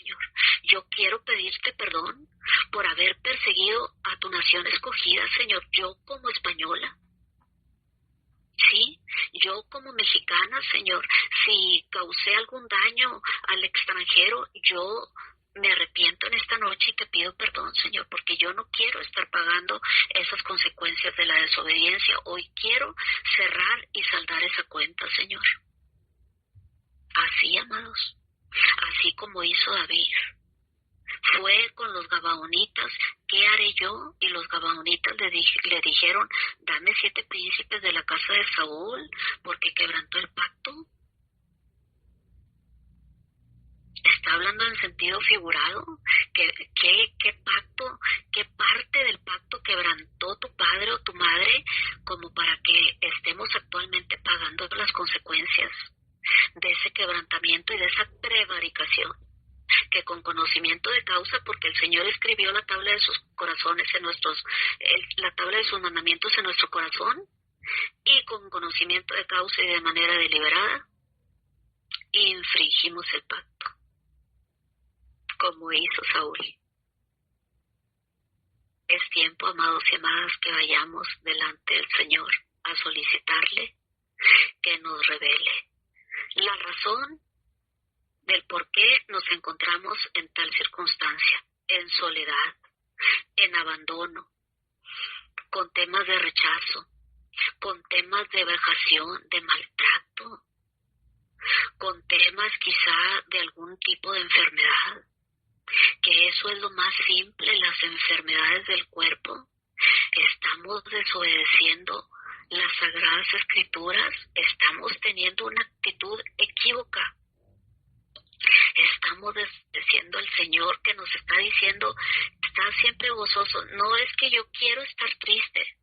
Señor. Yo quiero pedirte perdón por haber perseguido a tu nación escogida, Señor, yo como española. Sí, yo como mexicana, Señor, si causé algún daño al extranjero, yo me arrepiento en esta noche y te pido perdón, Señor, porque yo no quiero estar pagando esas consecuencias de la desobediencia. Hoy quiero cerrar y saldar esa cuenta, Señor. Así, amados, así como hizo David. Fue con los gabaonitas, ¿qué haré yo? Y los gabaonitas le dijeron, dame 7 príncipes de la casa de Saúl, porque quebrantó el pacto. Está hablando en sentido figurado. ¿Qué pacto, qué parte del pacto quebrantó tu padre o tu madre como para que estemos actualmente pagando las consecuencias de ese quebrantamiento y de esa prevaricación? Que con conocimiento de causa, porque el Señor escribió la tabla de sus corazones la tabla de sus mandamientos en nuestro corazón, y con conocimiento de causa y de manera deliberada, infringimos el pacto, como hizo Saúl. Es tiempo, amados y amadas, que vayamos delante del Señor a solicitarle que nos revele la razón del por qué nos encontramos en tal circunstancia, en soledad, en abandono, con temas de rechazo, con temas de vejación, de maltrato, con temas quizá de algún tipo de enfermedad, que eso es lo más simple, las enfermedades del cuerpo. Estamos desobedeciendo las sagradas escrituras, estamos teniendo una actitud equívoca. Estamos diciendo al Señor que nos está diciendo, está siempre gozoso. No es que yo quiero estar triste,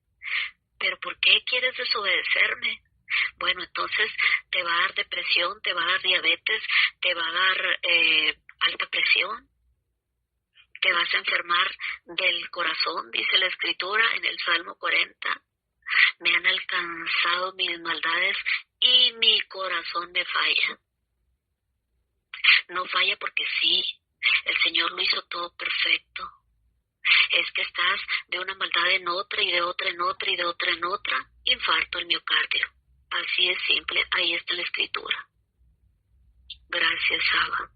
pero ¿por qué quieres desobedecerme? Bueno, entonces te va a dar depresión, te va a dar diabetes, te va a dar alta presión, te vas a enfermar del corazón, dice la Escritura en el Salmo 40. Me han alcanzado mis maldades y mi corazón me falla. No falla porque sí, el Señor lo hizo todo perfecto. Es que estás de una maldad en otra y de otra en otra y de otra en otra, infarto el miocardio. Así es simple, ahí está la Escritura. Gracias, Abba.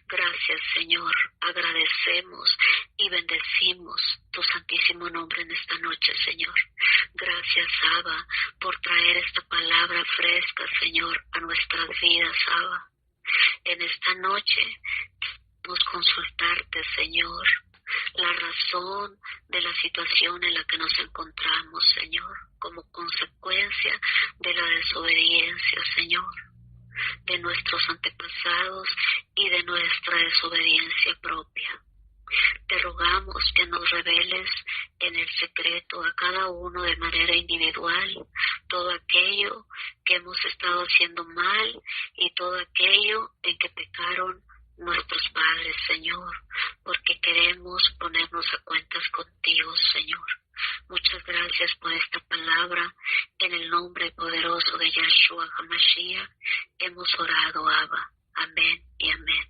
Gracias, Señor. Agradecemos y bendecimos tu santísimo nombre en esta noche, Señor. Gracias, Abba, por traer esta palabra fresca, Señor, a nuestras vidas, Abba. En esta noche queremos consultarte, Señor, la razón de la situación en la que nos encontramos, Señor, como consecuencia de la desobediencia, Señor, de nuestros antepasados y de nuestra desobediencia propia. Te rogamos que nos reveles en el secreto a cada uno de manera individual todo aquello que hemos estado haciendo mal y todo aquello en que pecaron nuestros padres, Señor, porque queremos ponernos a cuentas contigo, Señor. Muchas gracias por esta palabra. En el nombre poderoso de Yahshua HaMashiach hemos orado, Abba. Amén y amén.